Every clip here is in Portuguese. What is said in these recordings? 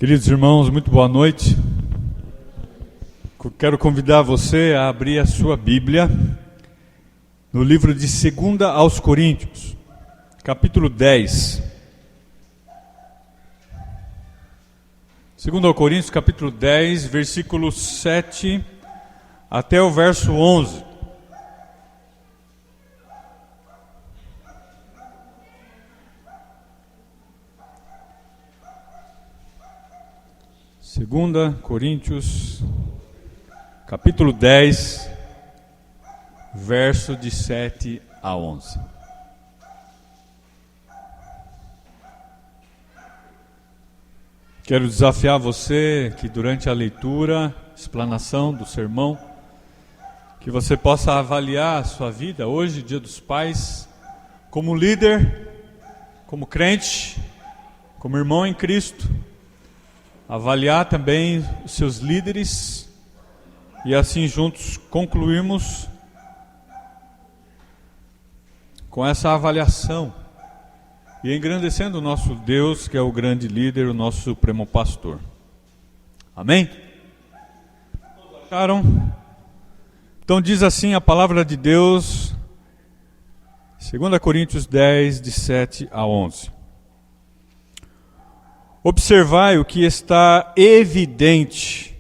Queridos irmãos, muito boa noite. Quero convidar você a abrir a sua Bíblia no livro de 2 aos Coríntios, capítulo 10. 2 aos Coríntios, capítulo 10, versículo 7 até o verso 11. Segunda Coríntios, capítulo 10, verso de 7 a 11. Quero desafiar você que durante a leitura, explanação do sermão, que você possa avaliar a sua vida hoje, Dia dos Pais, como líder, como crente, como irmão em Cristo. Avaliar também os seus líderes e assim juntos concluirmos com essa avaliação e engrandecendo o nosso Deus, que é o grande líder, o nosso supremo pastor. Amém? Acharam? Então diz assim a palavra de Deus, 2 Coríntios 10, de 7 a 11. Observai o que está evidente.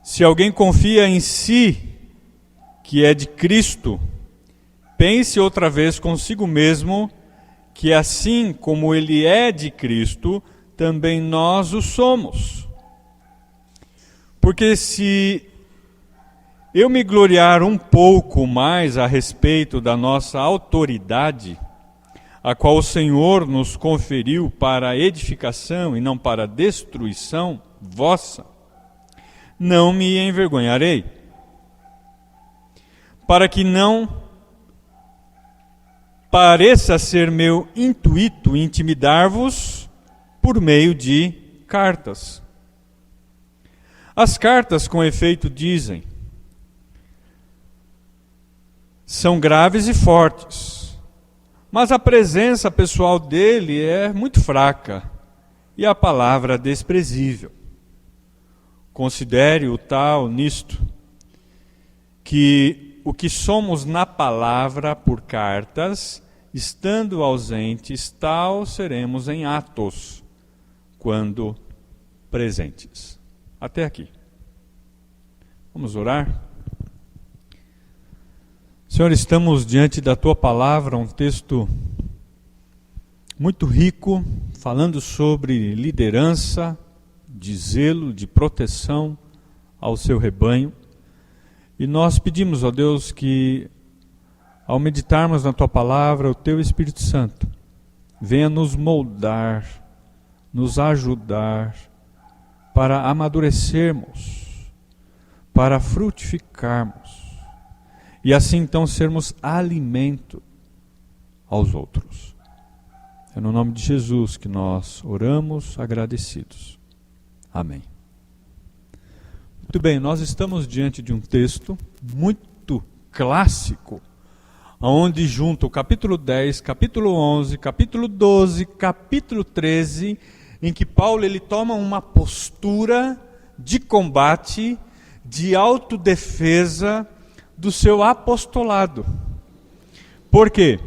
Se alguém confia em si, que é de Cristo, pense outra vez consigo mesmo, que assim como ele é de Cristo, também nós o somos. Porque se eu me gloriar um pouco mais a respeito da nossa autoridade, a qual o Senhor nos conferiu para a edificação e não para a destruição vossa, não me envergonharei, para que não pareça ser meu intuito intimidar-vos por meio de cartas. As cartas, com efeito, dizem, são graves e fortes, mas a presença pessoal dele é muito fraca e a palavra desprezível. Considere o tal nisto, que o que somos na palavra por cartas, estando ausentes, tal seremos em atos, quando presentes. Até aqui. Vamos orar? Senhor, estamos diante da Tua palavra, um texto muito rico, falando sobre liderança, de zelo, de proteção ao Seu rebanho. E nós pedimos, ó Deus, que ao meditarmos na Tua palavra, o Teu Espírito Santo venha nos moldar, nos ajudar para amadurecermos, para frutificarmos. E assim então sermos alimento aos outros. É no nome de Jesus que nós oramos agradecidos. Amém. Muito bem, nós estamos diante de um texto muito clássico, onde junto o capítulo 10, capítulo 11, capítulo 12, capítulo 13, em que Paulo ele toma uma postura de combate, de autodefesa, do seu apostolado. Por quê?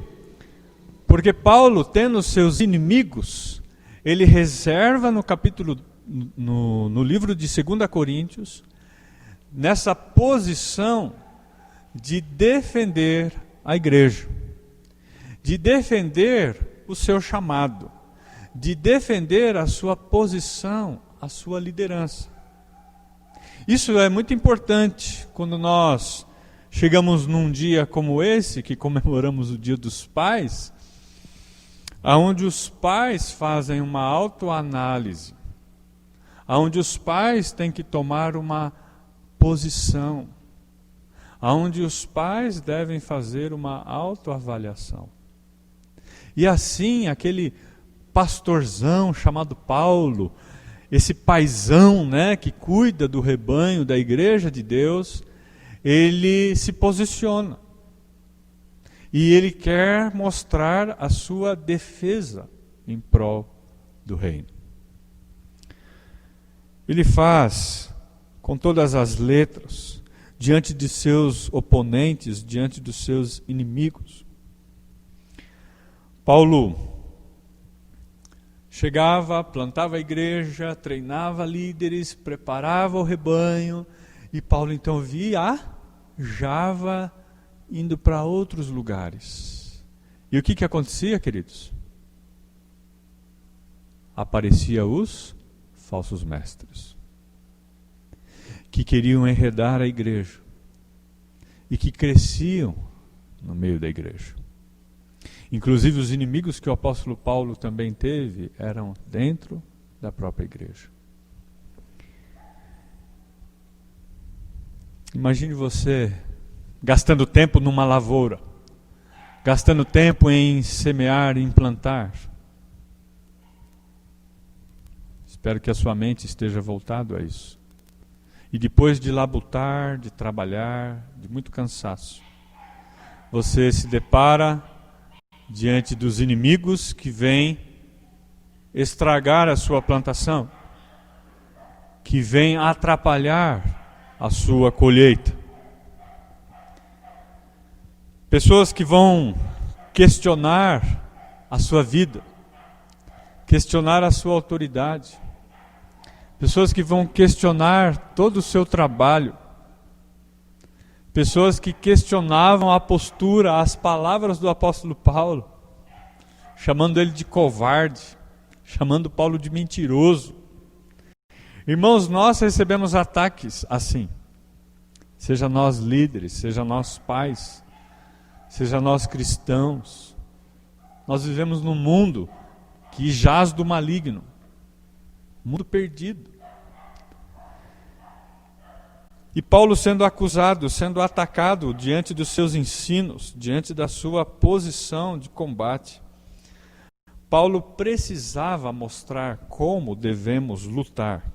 Porque Paulo, tendo seus inimigos, ele reserva no livro de 2 Coríntios, nessa posição de defender a igreja, de defender o seu chamado, de defender a sua posição, a sua liderança. Isso é muito importante quando nós chegamos num dia como esse, que comemoramos o Dia dos Pais, onde os pais fazem uma autoanálise, onde os pais têm que tomar uma posição, onde os pais devem fazer uma autoavaliação. E assim, aquele pastorzão chamado Paulo, esse paizão, que cuida do rebanho da igreja de Deus, ele se posiciona e ele quer mostrar a sua defesa em prol do reino. Ele faz com todas as letras, diante de seus oponentes, diante dos seus inimigos. Paulo chegava, plantava a igreja, treinava líderes, preparava o rebanho, e Paulo então viajava indo para outros lugares. E o que acontecia, queridos? Aparecia os falsos mestres, que queriam enredar a igreja e que cresciam no meio da igreja. Inclusive os inimigos que o apóstolo Paulo também teve eram dentro da própria igreja. Imagine você gastando tempo numa lavoura, gastando tempo em semear, em plantar. Espero que a sua mente esteja voltada a isso. E depois de labutar, de trabalhar, de muito cansaço, você se depara diante dos inimigos que vêm estragar a sua plantação, que vêm atrapalhar a sua colheita. Pessoas que vão questionar a sua vida, questionar a sua autoridade. Pessoas que vão questionar todo o seu trabalho. Pessoas que questionavam a postura, as palavras do apóstolo Paulo, chamando ele de covarde, chamando Paulo de mentiroso. Irmãos, nós recebemos ataques assim. Seja nós líderes, seja nós pais, seja nós cristãos. Nós vivemos num mundo que jaz do maligno, mundo perdido. E Paulo sendo acusado, sendo atacado diante dos seus ensinos, diante da sua posição de combate, Paulo precisava mostrar como devemos lutar.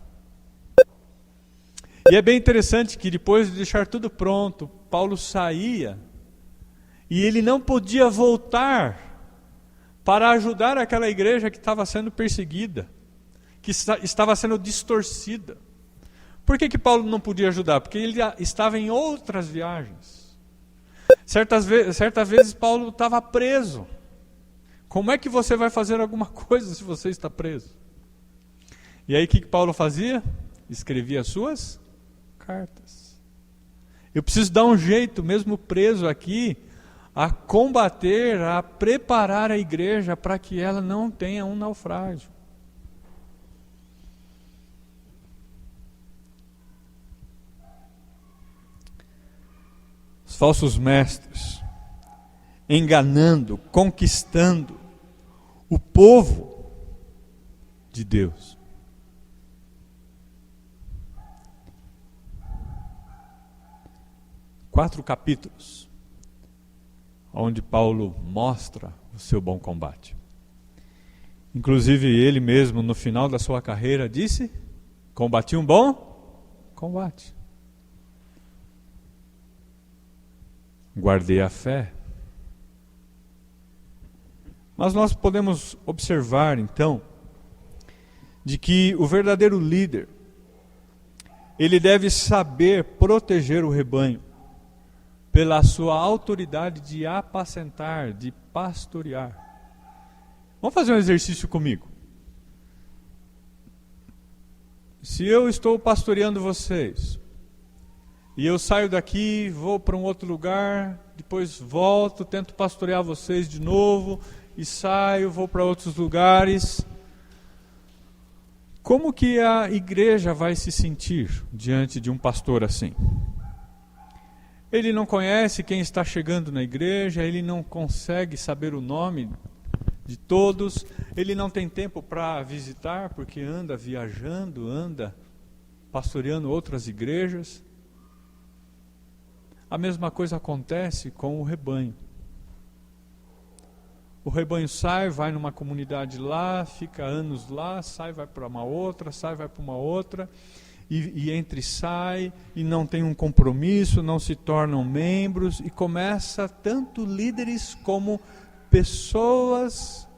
E é bem interessante que depois de deixar tudo pronto, Paulo saía e ele não podia voltar para ajudar aquela igreja que estava sendo perseguida, que estava sendo distorcida. Por que Paulo não podia ajudar? Porque ele estava em outras viagens. Certas vezes Paulo estava preso. Como é que você vai fazer alguma coisa se você está preso? E aí o que Paulo fazia? Escrevia suas cartas. Eu preciso dar um jeito, mesmo preso aqui, a combater, a preparar a igreja para que ela não tenha um naufrágio. Os falsos mestres, enganando, conquistando o povo de Deus. Quatro capítulos, onde Paulo mostra o seu bom combate. Inclusive ele mesmo, no final da sua carreira, disse: combati um bom combate. Guardei a fé. Mas nós podemos observar, então, de que o verdadeiro líder, ele deve saber proteger o rebanho pela sua autoridade de apacentar, de pastorear. Vamos fazer um exercício comigo. Se eu estou pastoreando vocês, e eu saio daqui, vou para um outro lugar, depois volto, tento pastorear vocês de novo, e saio, vou para outros lugares. Como que a igreja vai se sentir diante de um pastor assim? Ele não conhece quem está chegando na igreja, ele não consegue saber o nome de todos, ele não tem tempo para visitar, porque anda viajando, anda pastoreando outras igrejas. A mesma coisa acontece com o rebanho. O rebanho sai, vai numa comunidade lá, fica anos lá, sai, vai para uma outra, sai, vai para uma outra, e entra e sai, e não tem um compromisso, não se tornam membros, e começa tanto líderes como pessoas.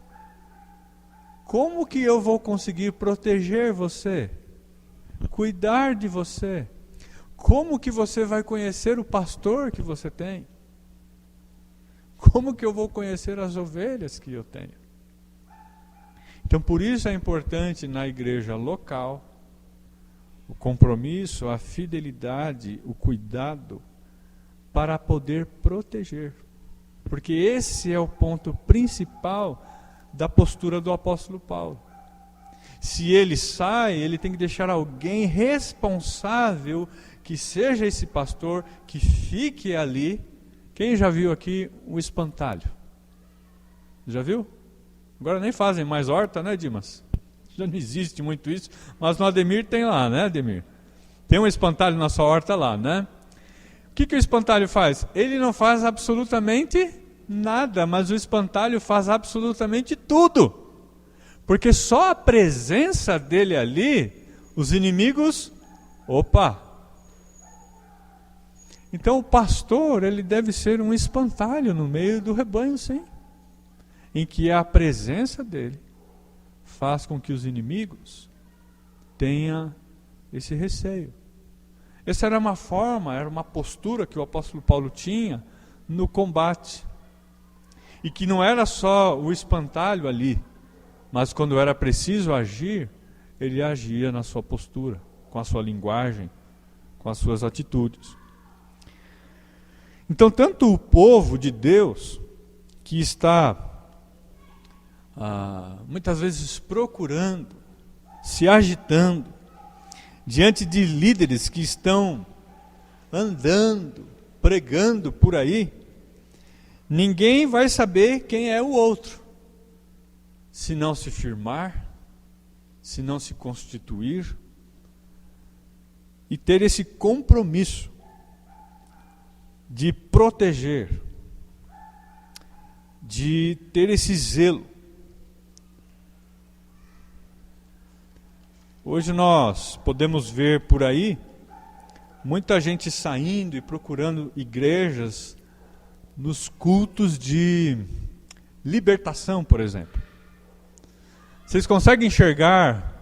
Como que eu vou conseguir proteger você? cuidar de você. Como que você vai conhecer o pastor que você tem? Como que eu vou conhecer as ovelhas que eu tenho? Então, por isso é importante na igreja local o compromisso, a fidelidade, o cuidado para poder proteger. Porque esse é o ponto principal da postura do apóstolo Paulo. Se ele sai, ele tem que deixar alguém responsável, que seja esse pastor, que fique ali. Quem já viu aqui o espantalho? Já viu? Agora nem fazem mais horta, né, Dimas? Já não existe muito isso, mas no Ademir tem lá, né, Ademir? Tem um espantalho na sua horta lá, né? O que o espantalho faz? Ele não faz absolutamente nada, mas o espantalho faz absolutamente tudo. Porque só a presença dele ali, os inimigos, opa! Então o pastor, ele deve ser um espantalho no meio do rebanho, sim. Em que a presença dele faz com que os inimigos tenham esse receio. Essa era uma forma, era uma postura que o apóstolo Paulo tinha no combate. E que não era só o espantalho ali, mas quando era preciso agir, ele agia na sua postura, com a sua linguagem, com as suas atitudes. Então, tanto o povo de Deus, que está muitas vezes procurando, se agitando, diante de líderes que estão andando, pregando por aí, ninguém vai saber quem é o outro, se não se firmar, se não se constituir e ter esse compromisso de proteger, de ter esse zelo. Hoje nós podemos ver por aí muita gente saindo e procurando igrejas nos cultos de libertação, por exemplo. Vocês conseguem enxergar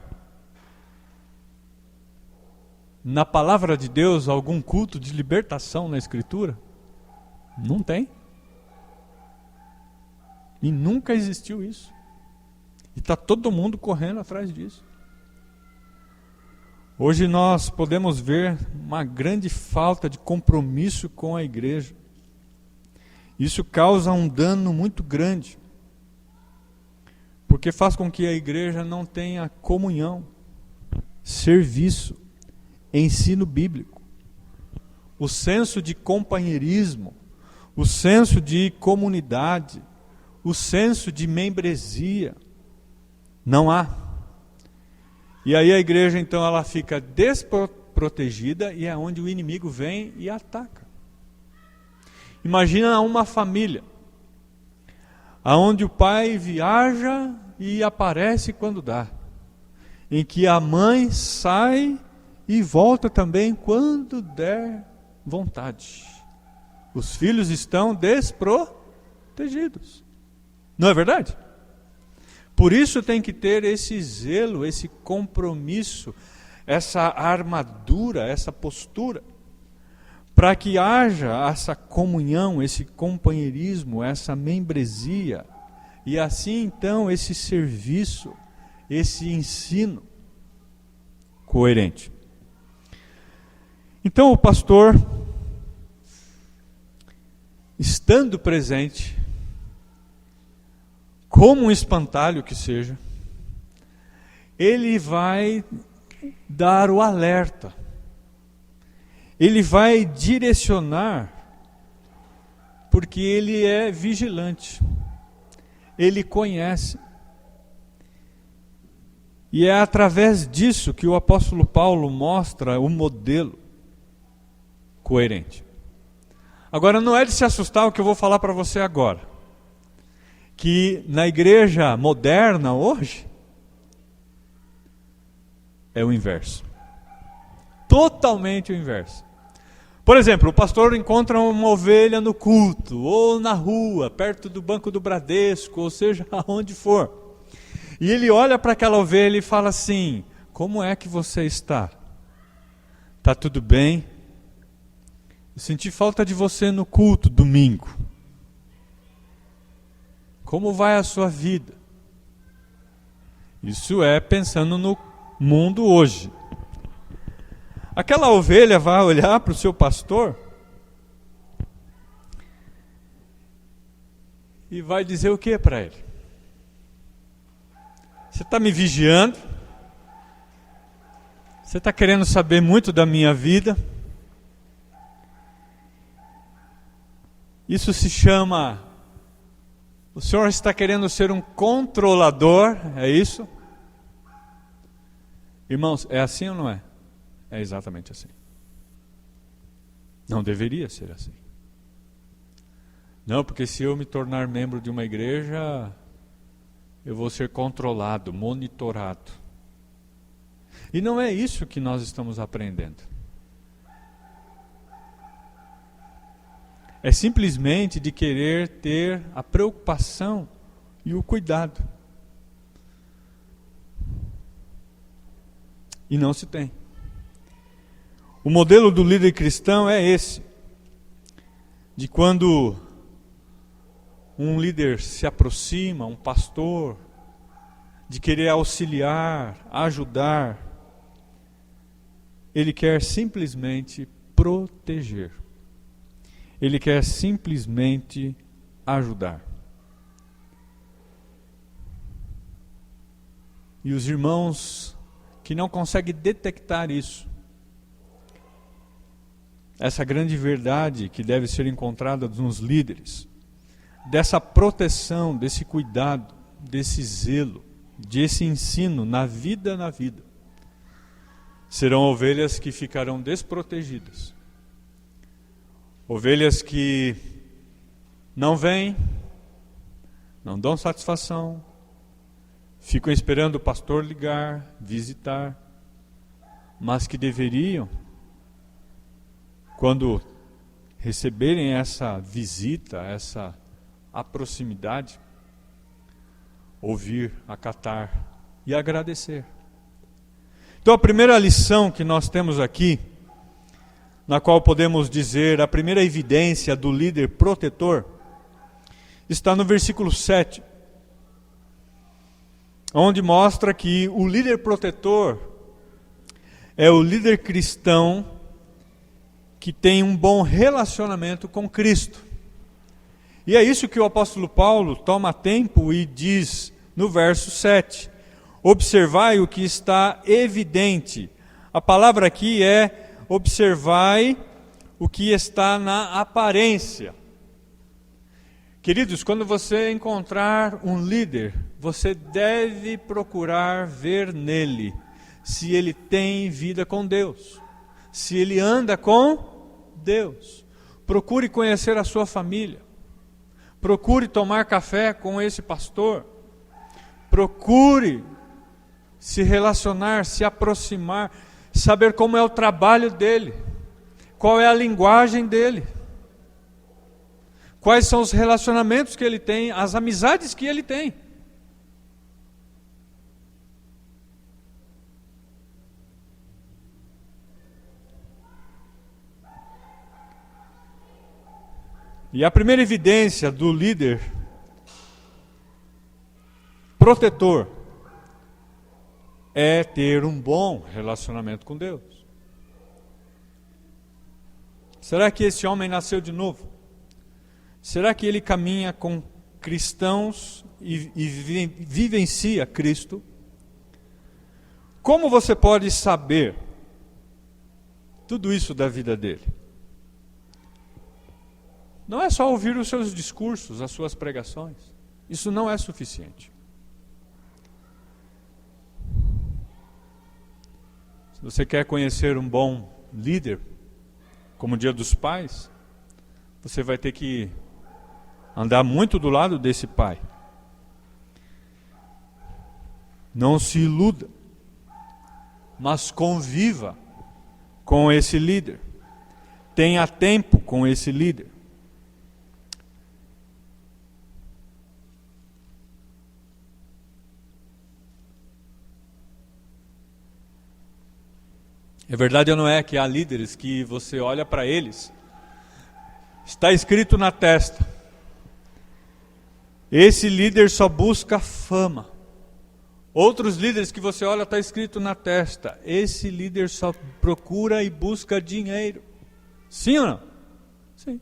na palavra de Deus algum culto de libertação na Escritura? Não tem. E nunca existiu isso. E está todo mundo correndo atrás disso. Hoje nós podemos ver uma grande falta de compromisso com a igreja. Isso causa um dano muito grande, porque faz com que a igreja não tenha comunhão, serviço, ensino bíblico, o senso de companheirismo, o senso de comunidade, o senso de membresia. Não há. E aí a igreja então ela fica desprotegida e é onde o inimigo vem e ataca. Imagina uma família, aonde o pai viaja e aparece quando dá, em que a mãe sai e volta também quando der vontade. Os filhos estão desprotegidos. Não é verdade? Por isso tem que ter esse zelo, esse compromisso, essa armadura, essa postura, para que haja essa comunhão, esse companheirismo, essa membresia, e assim então esse serviço, esse ensino coerente. Então o pastor, estando presente, como um espantalho que seja, ele vai dar o alerta, ele vai direcionar, porque ele é vigilante, ele conhece. E é através disso que o apóstolo Paulo mostra o modelo coerente. Agora não é de se assustar o que eu vou falar para você agora, que na igreja moderna hoje é o inverso. Totalmente o inverso. Por exemplo, o pastor encontra uma ovelha no culto, ou na rua, perto do banco do Bradesco, ou seja, aonde for. E ele olha para aquela ovelha e fala assim: como é que você está? Tá tudo bem? Eu senti falta de você no culto domingo. Como vai a sua vida? Isso é pensando no mundo hoje. Aquela ovelha vai olhar para o seu pastor e vai dizer o que para ele? Você está me vigiando? Você está querendo saber muito da minha vida? Isso se chama... O senhor está querendo ser um controlador, é isso? Irmãos, é assim ou não é? É exatamente assim. Não deveria ser assim. Não, porque se eu me tornar membro de uma igreja, eu vou ser controlado, monitorado. E não é isso que nós estamos aprendendo. É simplesmente de querer ter a preocupação e o cuidado. E não se tem. O modelo do líder cristão é esse. De quando um líder se aproxima, um pastor, de querer auxiliar, ajudar, ele quer simplesmente proteger. Ele quer simplesmente ajudar. E os irmãos que não conseguem detectar isso, essa grande verdade que deve ser encontrada nos líderes, dessa proteção, desse cuidado, desse zelo, desse ensino na vida, serão ovelhas que ficarão desprotegidas. Ovelhas que não vêm, não dão satisfação, ficam esperando o pastor ligar, visitar, mas que deveriam, quando receberem essa visita, essa proximidade, ouvir, acatar e agradecer. Então a primeira lição que nós temos aqui, na qual podemos dizer a primeira evidência do líder protetor, está no versículo 7, onde mostra que o líder protetor é o líder cristão que tem um bom relacionamento com Cristo. E é isso que o apóstolo Paulo toma tempo e diz no verso 7. Observai o que está evidente. A palavra aqui é observai o que está na aparência. Queridos, quando você encontrar um líder, você deve procurar ver nele se ele tem vida com Deus, se ele anda com Deus. Procure conhecer a sua família. Procure tomar café com esse pastor. Procure se relacionar, se aproximar, saber como é o trabalho dele, qual é a linguagem dele, quais são os relacionamentos que ele tem, as amizades que ele tem. E a primeira evidência do líder protetor é ter um bom relacionamento com Deus. Será que esse homem nasceu de novo? Será que ele caminha com cristãos e vivencia Cristo? Como você pode saber tudo isso da vida dele? Não é só ouvir os seus discursos, as suas pregações. Isso não é suficiente. Se você quer conhecer um bom líder, como o Dia dos Pais, você vai ter que andar muito do lado desse pai. Não se iluda, mas conviva com esse líder. Tenha tempo com esse líder. É verdade ou não é que há líderes que você olha para eles, está escrito na testa: esse líder só busca fama. Outros líderes que você olha, está escrito na testa: esse líder só procura e busca dinheiro. Sim ou não? Sim.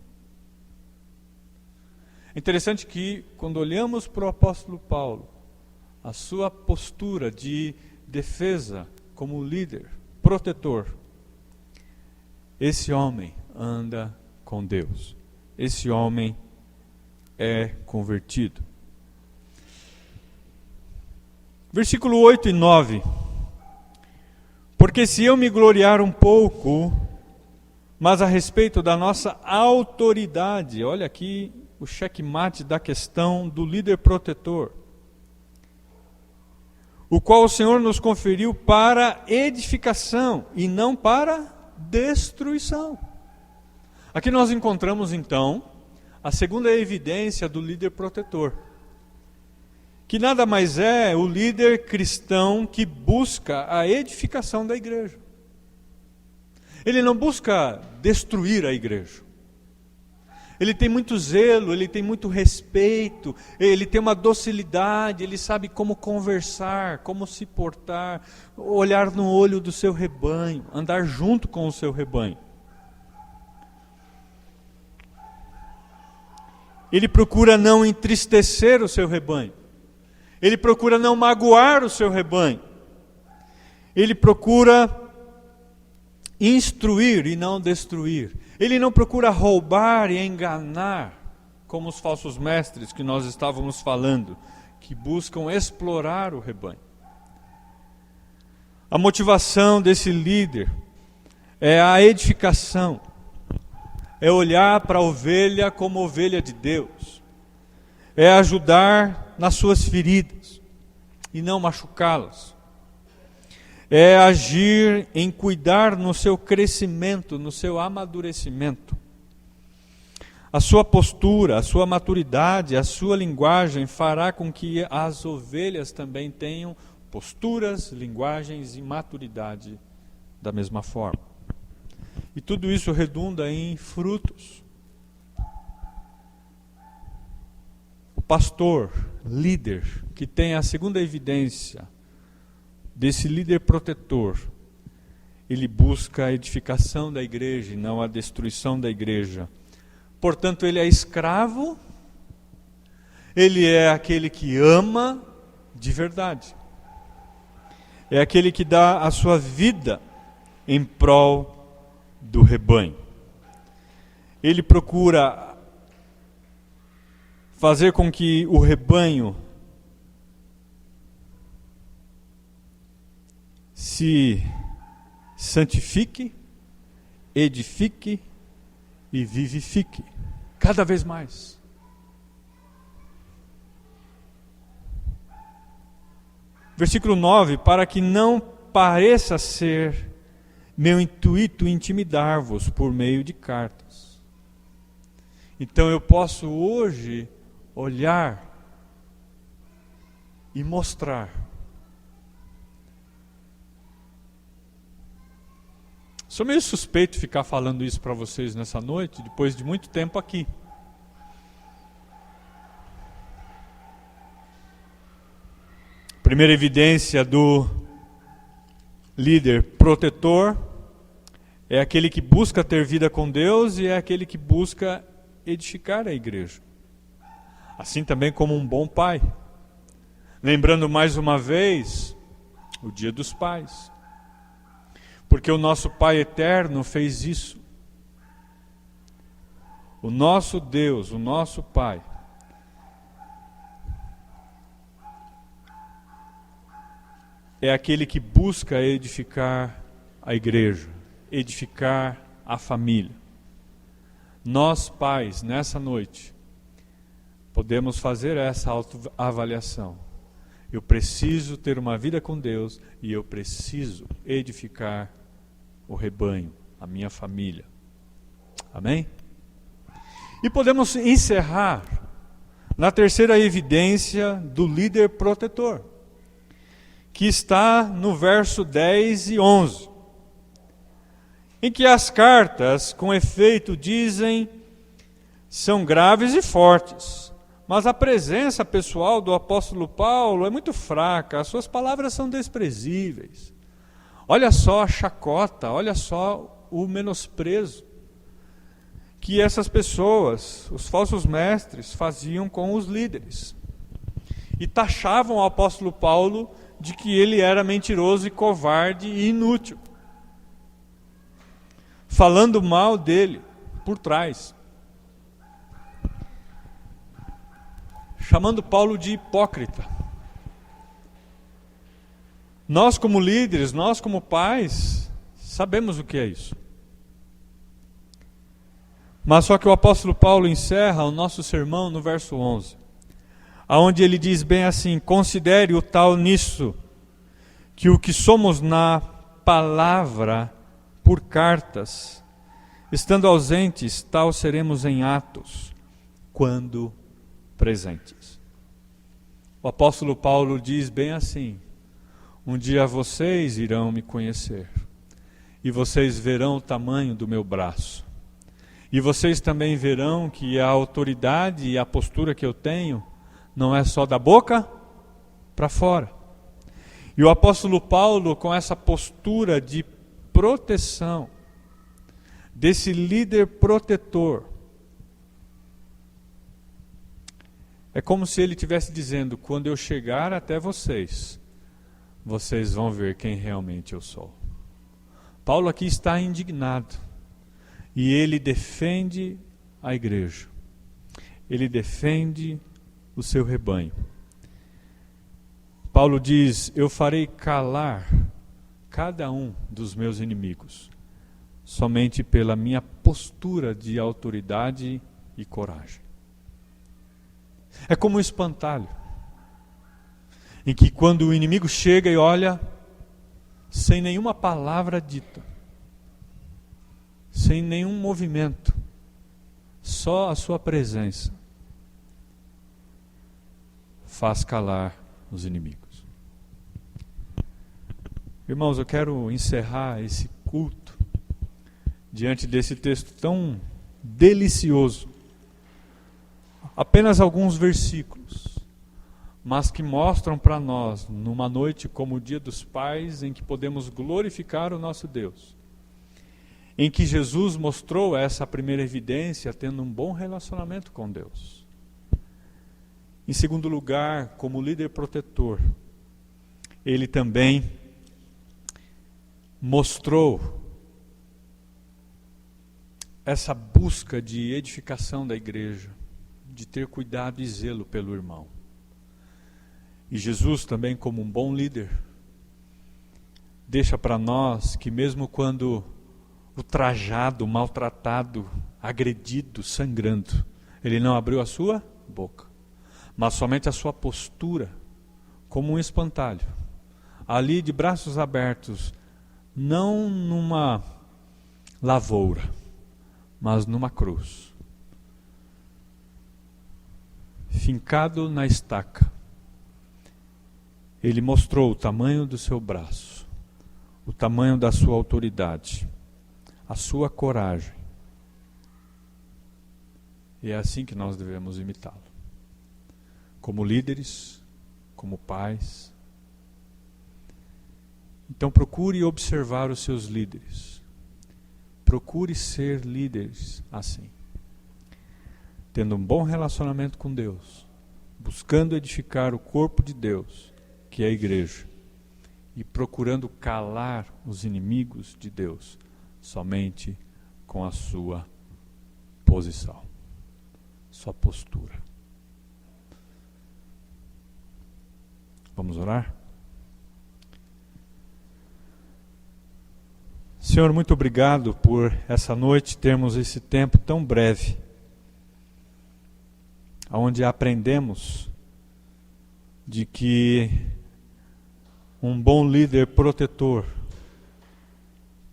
É interessante que, quando olhamos para o apóstolo Paulo, a sua postura de defesa como líder, protetor, esse homem anda com Deus. Esse homem é convertido. Versículo 8 e 9. Porque se eu me gloriar um pouco, mas a respeito da nossa autoridade, olha aqui o checkmate da questão do líder protetor, o qual o Senhor nos conferiu para edificação e não para destruição. Aqui nós encontramos então a segunda evidência do líder protetor, que nada mais é o líder cristão que busca a edificação da igreja. Ele não busca destruir a igreja. Ele tem muito zelo, ele tem muito respeito, ele tem uma docilidade, ele sabe como conversar, como se portar, olhar no olho do seu rebanho, andar junto com o seu rebanho. Ele procura não entristecer o seu rebanho. Ele procura não magoar o seu rebanho. Ele procura instruir e não destruir. Ele não procura roubar e enganar, como os falsos mestres que nós estávamos falando, que buscam explorar o rebanho. A motivação desse líder é a edificação, é olhar para a ovelha como ovelha de Deus, é ajudar nas suas feridas e não machucá-las, é agir em cuidar no seu crescimento, no seu amadurecimento. A sua postura, a sua maturidade, a sua linguagem fará com que as ovelhas também tenham posturas, linguagens e maturidade da mesma forma. E tudo isso redunda em frutos. O pastor, líder, que tem a segunda evidência desse líder protetor, ele busca a edificação da igreja e não a destruição da igreja. Portanto, ele é escravo, ele é aquele que ama de verdade. É aquele que dá a sua vida em prol do rebanho. Ele procura fazer com que o rebanho se santifique, edifique e vivifique cada vez mais. Versículo 9: para que não pareça ser meu intuito intimidar-vos por meio de cartas. Então eu posso hoje olhar e mostrar. Sou meio suspeito ficar falando isso para vocês nessa noite, depois de muito tempo aqui. Primeira evidência do líder protetor é aquele que busca ter vida com Deus e é aquele que busca edificar a igreja. Assim também como um bom pai. Lembrando mais uma vez o Dia dos Pais. Porque o nosso Pai eterno fez isso. O nosso Deus, o nosso Pai, é aquele que busca edificar a igreja, edificar a família. Nós, pais, nessa noite, podemos fazer essa autoavaliação. Eu preciso ter uma vida com Deus e eu preciso edificar o rebanho, a minha família. Amém? E podemos encerrar na terceira evidência do líder protetor, que está no verso 10 e 11. em que as cartas, com efeito, dizem, são graves e fortes, mas a presença pessoal do apóstolo Paulo é muito fraca, as suas palavras são desprezíveis. Olha só a chacota, olha só o menosprezo que essas pessoas, os falsos mestres, faziam com os líderes. E taxavam o apóstolo Paulo de que ele era mentiroso e covarde e inútil, falando mal dele por trás, chamando Paulo de hipócrita. Nós como líderes, nós como pais, sabemos o que é isso. Mas só que o apóstolo Paulo encerra o nosso sermão no verso 11, aonde ele diz bem assim: considere o tal nisso, que o que somos na palavra por cartas, estando ausentes, tal seremos em atos, quando presentes. O apóstolo Paulo diz bem assim: um dia vocês irão me conhecer, e vocês verão o tamanho do meu braço, e vocês também verão que a autoridade e a postura que eu tenho não é só da boca para fora. E o apóstolo Paulo, com essa postura de proteção, desse líder protetor, é como se ele estivesse dizendo: quando eu chegar até vocês, vocês vão ver quem realmente eu sou. Paulo aqui está indignado, e ele defende a igreja, ele defende o seu rebanho. Paulo diz: eu farei calar cada um dos meus inimigos, somente pela minha postura de autoridade e coragem. É como um espantalho, em que quando o inimigo chega e olha, sem nenhuma palavra dita, sem nenhum movimento, só a sua presença faz calar os inimigos. Irmãos, eu quero encerrar esse culto diante desse texto tão delicioso. Apenas alguns versículos, mas que mostram para nós, numa noite como o Dia dos Pais, em que podemos glorificar o nosso Deus, em que Jesus mostrou essa primeira evidência, tendo um bom relacionamento com Deus. Em segundo lugar, como líder protetor, ele também mostrou essa busca de edificação da igreja, de ter cuidado e zelo pelo irmão. E Jesus também, como um bom líder, deixa para nós que mesmo quando ultrajado, maltratado, agredido, sangrando, ele não abriu a sua boca, mas somente a sua postura, como um espantalho, ali de braços abertos, não numa lavoura, mas numa cruz, fincado na estaca. Ele mostrou o tamanho do seu braço, o tamanho da sua autoridade, a sua coragem. E é assim que nós devemos imitá-lo. Como líderes, como pais. Então procure observar os seus líderes. Procure ser líderes assim. Tendo um bom relacionamento com Deus, buscando edificar o corpo de Deus, que é a igreja, e procurando calar os inimigos de Deus, somente com a sua posição, sua postura. Vamos orar? Senhor, muito obrigado por essa noite termos esse tempo tão breve, onde aprendemos de que um bom líder protetor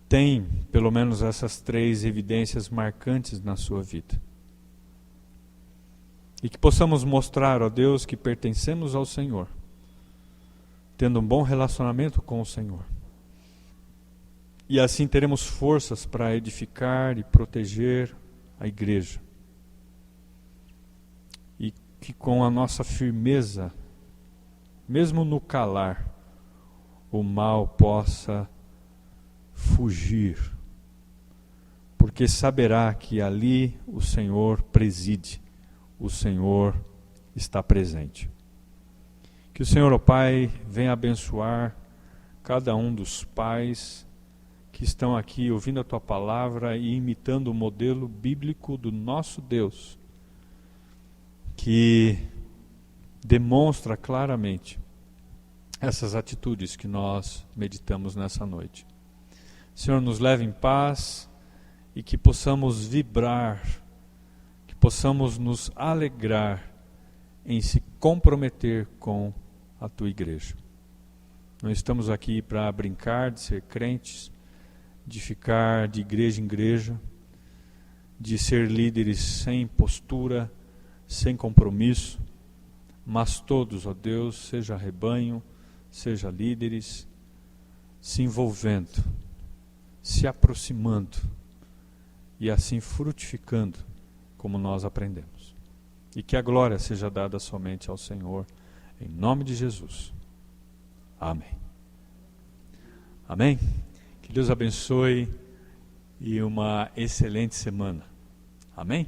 tem pelo menos essas 3 evidências marcantes na sua vida. E que possamos mostrar, ó Deus, que pertencemos ao Senhor, tendo um bom relacionamento com o Senhor. e assim teremos forças para edificar e proteger a igreja. E que com a nossa firmeza, mesmo no calar, o mal possa fugir, porque saberá que ali o Senhor preside, o Senhor está presente. Que o Senhor, ó Pai, venha abençoar cada um dos pais que estão aqui ouvindo a Tua palavra e imitando o modelo bíblico do nosso Deus, que demonstra claramente essas atitudes que nós meditamos nessa noite. Senhor, nos leve em paz e que possamos vibrar, que possamos nos alegrar em se comprometer com a Tua igreja. Não estamos aqui para brincar de ser crentes, de ficar de igreja em igreja, de ser líderes sem postura, sem compromisso, mas todos, ó Deus, seja rebanho, seja líderes, se envolvendo, se aproximando e assim frutificando como nós aprendemos. E que a glória seja dada somente ao Senhor, em nome de Jesus. Amém. Amém? Que Deus abençoe e uma excelente semana. Amém?